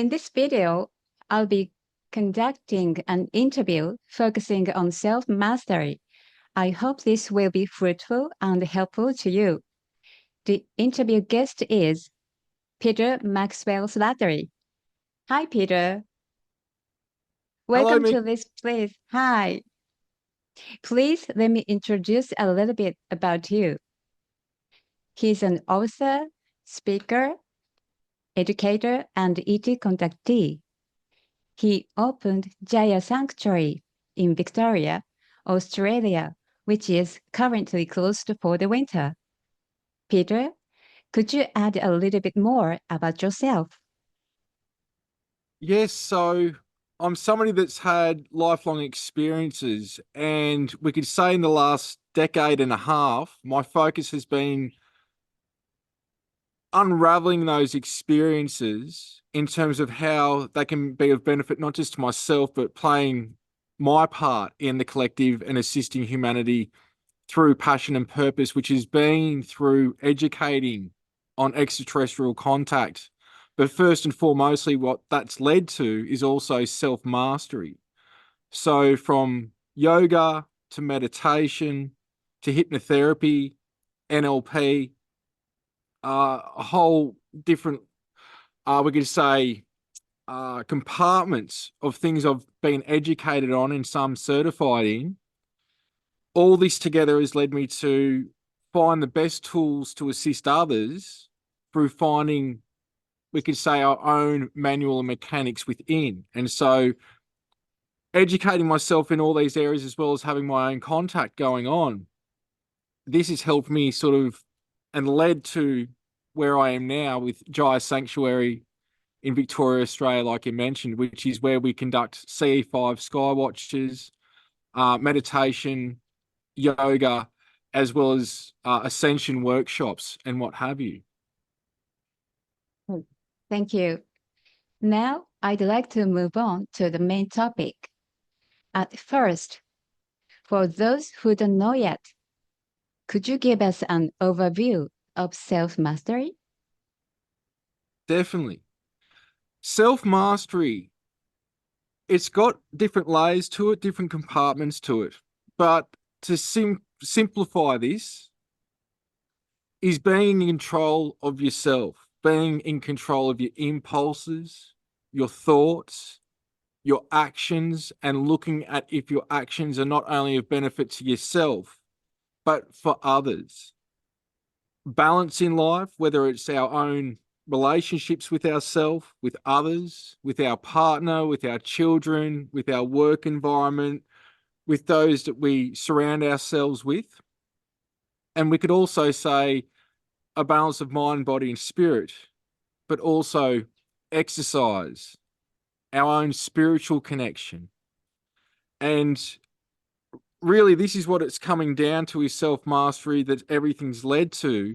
In this video, I'll be conducting an interview focusing on self-mastery. I hope this will be fruitful and helpful to you. The interview guest is Peter Maxwell Slattery. Hi, Peter. Welcome to this place. Hi. Please let me introduce a little bit about you. He's an author, speaker, educator, and ET contactee. He opened Jaya Sanctuary in Victoria, Australia, which is currently closed for the winter. Peter, could you add a little bit more about yourself? Yes, so I'm somebody that's had lifelong experiences, and we could say in the last decade and a half, my focus has been unraveling those experiences in terms of how they can be of benefit, not just to myself, but playing my part in the collective and assisting humanity through passion and purpose, which has been through educating on extraterrestrial contact. But first and foremostly, what that's led to is also self-mastery. So from yoga to meditation to hypnotherapy, NLP, a whole different, we could say, compartments of things I've been educated on and some certified in. All this together has led me to find the best tools to assist others through finding, we could say, our own manual and mechanics within. And so educating myself in all these areas, as well as having my own contact going on, this has helped me sort of and led to where I am now with Jaya Sanctuary in Victoria, Australia, like you mentioned, which is where we conduct CE5 sky watches, meditation, yoga, as well as ascension workshops and what have you. Thank you. Now, I'd like to move on to the main topic. At first, for those who don't know yet, could you give us an overview of self-mastery? Definitely. Self-mastery, it's got different layers to it, different compartments to it. But to simplify this is being in control of yourself, being in control of your impulses, your thoughts, your actions, and looking at if your actions are not only of benefit to yourself, but for others. Balance in life, whether it's our own relationships with ourselves, with others, with our partner, with our children, with our work environment, with those that we surround ourselves with. And we could also say a balance of mind, body, and spirit, but also exercise, our own spiritual connection. And really, this is what it's coming down to, is self-mastery that everything's led to.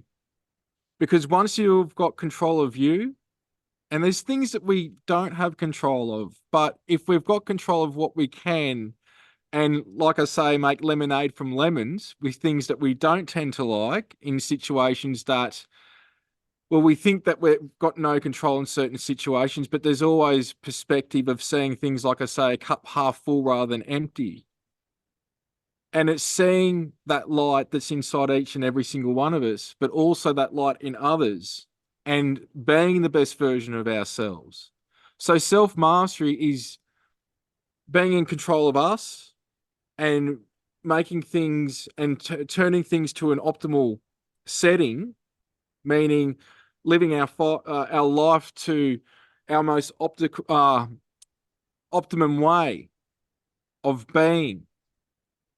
Because once you've got control of you, and there's things that we don't have control of, but if we've got control of what we can, and like I say, make lemonade from lemons with things that we don't tend to like in situations that, well, we think that we've got no control in certain situations, but there's always perspective of seeing things, like I say, a cup half full rather than empty. And it's seeing that light that's inside each and every single one of us, but also that light in others, and being the best version of ourselves. So self-mastery is being in control of us and making things and turning things to an optimal setting, meaning living our life to our most optimum way of being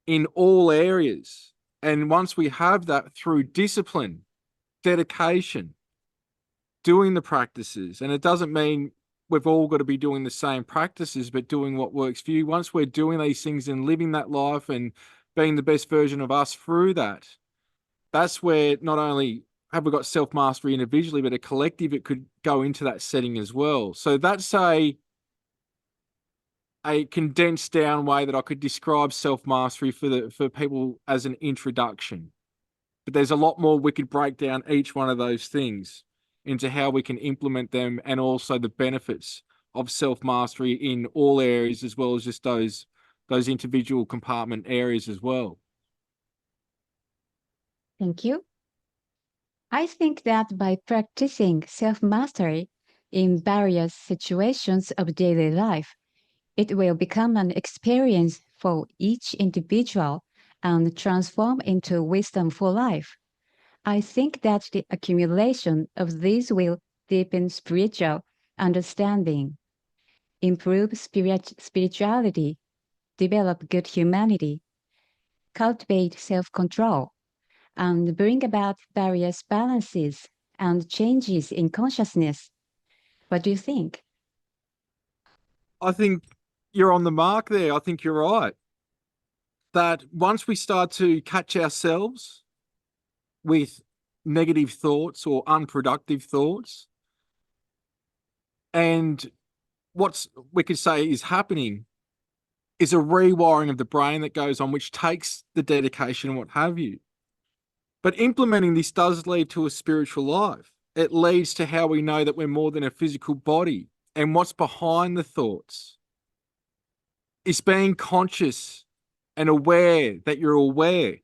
in all areas. And once we have that through discipline, dedication, doing the practices, and it doesn't mean we've all got to be doing the same practices, but doing what works for you. Once we're doing these things and living that life and being the best version of us through that, that's where not only have we got self-mastery individually, but a collective, it could go into that setting as well. So that's a condensed down way that I could describe self-mastery for people as an introduction. But there's a lot more we could break down each one of those things into how we can implement them, and also the benefits of self-mastery in all areas, as well as just those individual compartment areas as well. Thank you. I think that by practicing self-mastery in various situations of daily life, it will become an experience for each individual and transform into wisdom for life. I think that the accumulation of these will deepen spiritual understanding, improve spirituality, develop good humanity, cultivate self-control, and bring about various balances and changes in consciousness. What do you think? I think you're on the mark there. I think you're right. That once we start to catch ourselves with negative thoughts or unproductive thoughts, and what we could say is happening is a rewiring of the brain that goes on, which takes the dedication and what have you. But implementing this does lead to a spiritual life. It leads to how we know that we're more than a physical body, and what's behind the thoughts. It's being conscious and aware that you're aware.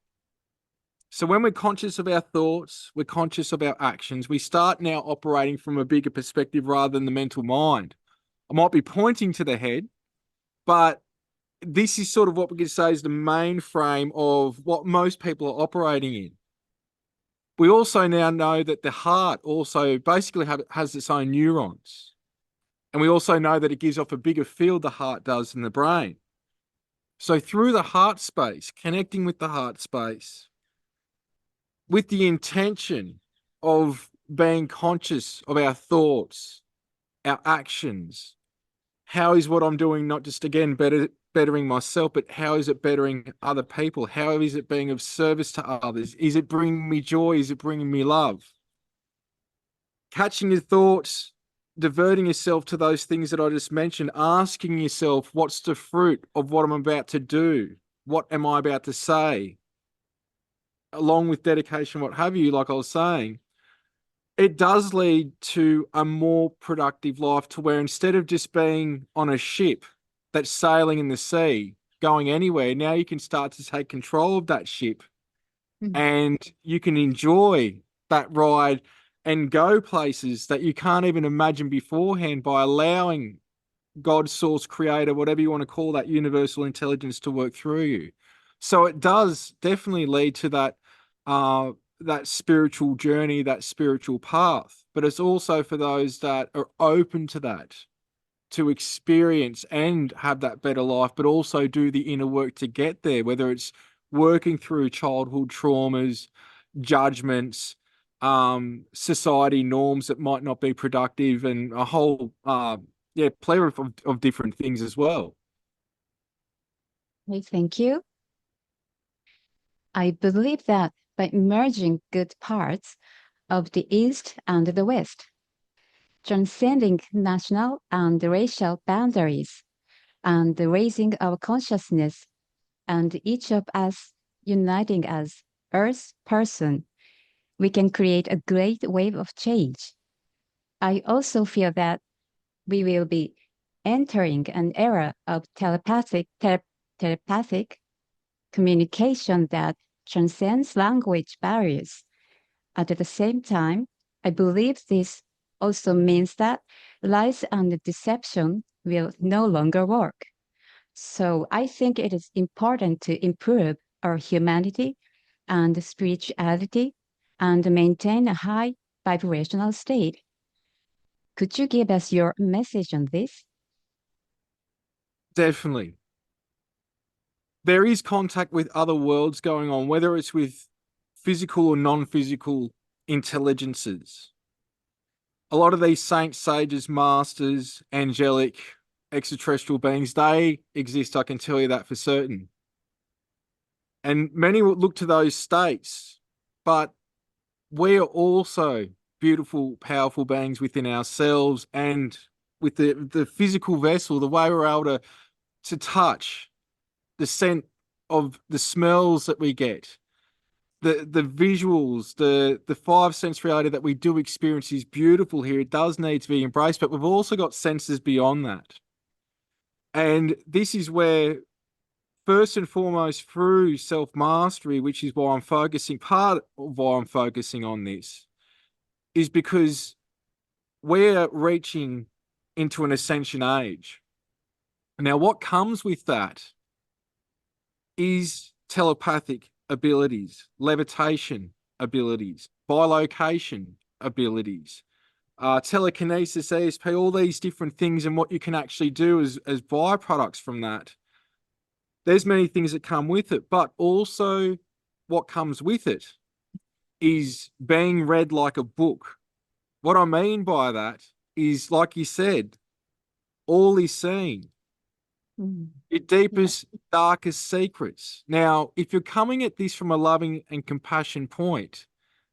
So when we're conscious of our thoughts, we're conscious of our actions, we start now operating from a bigger perspective rather than the mental mind. I might be pointing to the head, but this is sort of what we could say is the main frame of what most people are operating in. We also now know that the heart also basically has its own neurons. And we also know that it gives off a bigger field, the heart does, than the brain. So through the heart space, connecting with the heart space, with the intention of being conscious of our thoughts, our actions, how is what I'm doing not just, again, bettering myself, but how is it bettering other people? How is it being of service to others? Is it bringing me joy? Is it bringing me love? Catching your thoughts, diverting yourself to those things that I just mentioned, asking yourself, what's the fruit of what I'm about to do? What am I about to say? Along with dedication, what have you, like I was saying, it does lead to a more productive life, to where instead of just being on a ship that's sailing in the sea, going anywhere, now you can start to take control of that ship and you can enjoy that ride and go places that you can't even imagine beforehand by allowing God, source, creator, whatever you want to call that universal intelligence, to work through you. So it does definitely lead to that that spiritual journey, that spiritual path. But it's also for those that are open to that, to experience and have that better life, but also do the inner work to get there, whether it's working through childhood traumas, judgments, society norms that might not be productive, and a whole plethora of different things as well. Okay, thank you. I believe that by merging good parts of the East and the West, transcending national and racial boundaries, and raising our consciousness, and each of us uniting as Earth person, we can create a great wave of change. I also feel that we will be entering an era of telepathic communication that transcends language barriers. At the same time, I believe this also means that lies and deception will no longer work. So I think it is important to improve our humanity and spirituality and maintain a high vibrational state. Could you give us your message on this? Definitely. There is contact with other worlds going on, whether it's with physical or non-physical intelligences. A lot of these saints, sages, masters, angelic, extraterrestrial beings, they exist, I can tell you that for certain. And many will look to those states, but we are also beautiful, powerful beings within ourselves, and with the physical vessel, the way we're able to touch, the scent of the smells that we get, the visuals, the five sense reality that we do experience is beautiful here. It does need to be embraced, but we've also got senses beyond that. And this is where, first and foremost, through self-mastery, which is why I'm focusing, part of why I'm focusing on this, is because we're reaching into an ascension age. Now, what comes with that is telepathic abilities, levitation abilities, bilocation abilities, telekinesis, ESP, all these different things, and what you can actually do as byproducts from that. There's many things that come with it, but also what comes with it is being read like a book. What I mean by that is, like you said, all is seen. Your deepest, darkest secrets. Now, if you're coming at this from a loving and compassion point,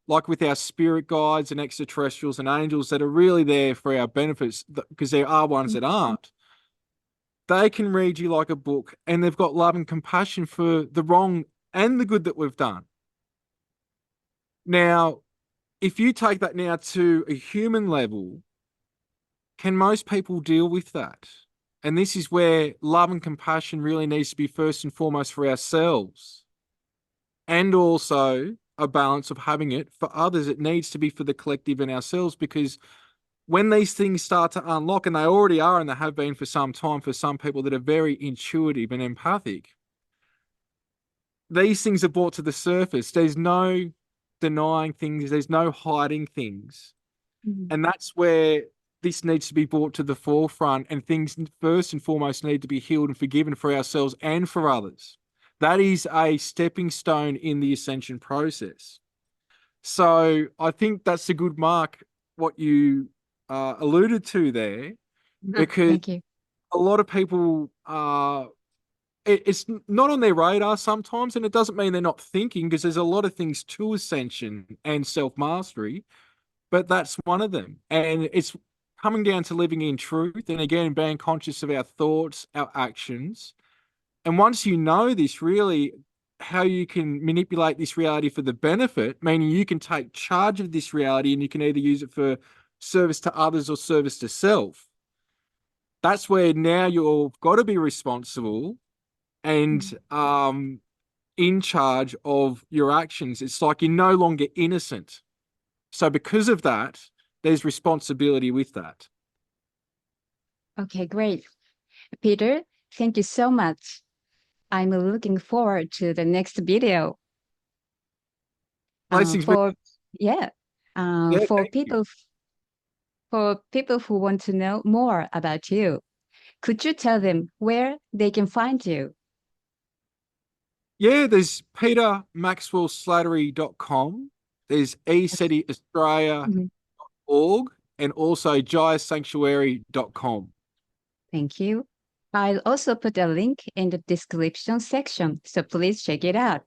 like with our spirit guides and extraterrestrials and angels that are really there for our benefits, because there are ones that aren't, they can read you like a book, and they've got love and compassion for the wrong and the good that we've done. Now, if you take that now to a human level, can most people deal with that? And this is where love and compassion really needs to be first and foremost for ourselves, and also a balance of having it for others. It needs to be for the collective and ourselves, because when these things start to unlock, and they already are, and they have been for some time for some people that are very intuitive and empathic, these things are brought to the surface. There's no denying things. There's no hiding things. And that's where this needs to be brought to the forefront, and things first and foremost need to be healed and forgiven for ourselves and for others. That is a stepping stone in the ascension process. So I think that's a good mark, what you alluded to there, because Thank you. a lot of people, it's not on their radar sometimes, and it doesn't mean they're not thinking, because there's a lot of things to ascension and self-mastery, but that's one of them. And it's coming down to living in truth, and again, being conscious of our thoughts, our actions. And once you know this, really, how you can manipulate this reality for the benefit, meaning you can take charge of this reality, and you can either use it for service to others or service to self. That's where now you've got to be responsible and in charge of your actions. It's like you're no longer innocent. So because of that, there's responsibility with that. Okay, great. Peter, thank you so much. I'm looking forward to the next video. Blessings. For Yeah, for thank you. people who want to know more about you, could you tell them where they can find you? Yeah, there's petermaxwellslattery.com. There's ECETI Australia.org, and also giasanctuary.com. Thank you. I'll also put a link in the description section, so please check it out.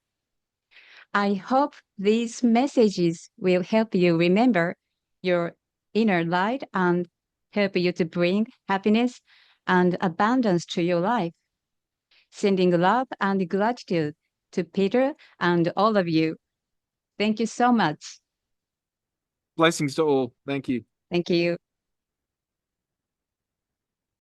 I hope these messages will help you remember your inner light and help you to bring happiness and abundance to your life. Sending love and gratitude to Peter and all of you. Thank you so much. Blessings to all. Thank you. Thank you.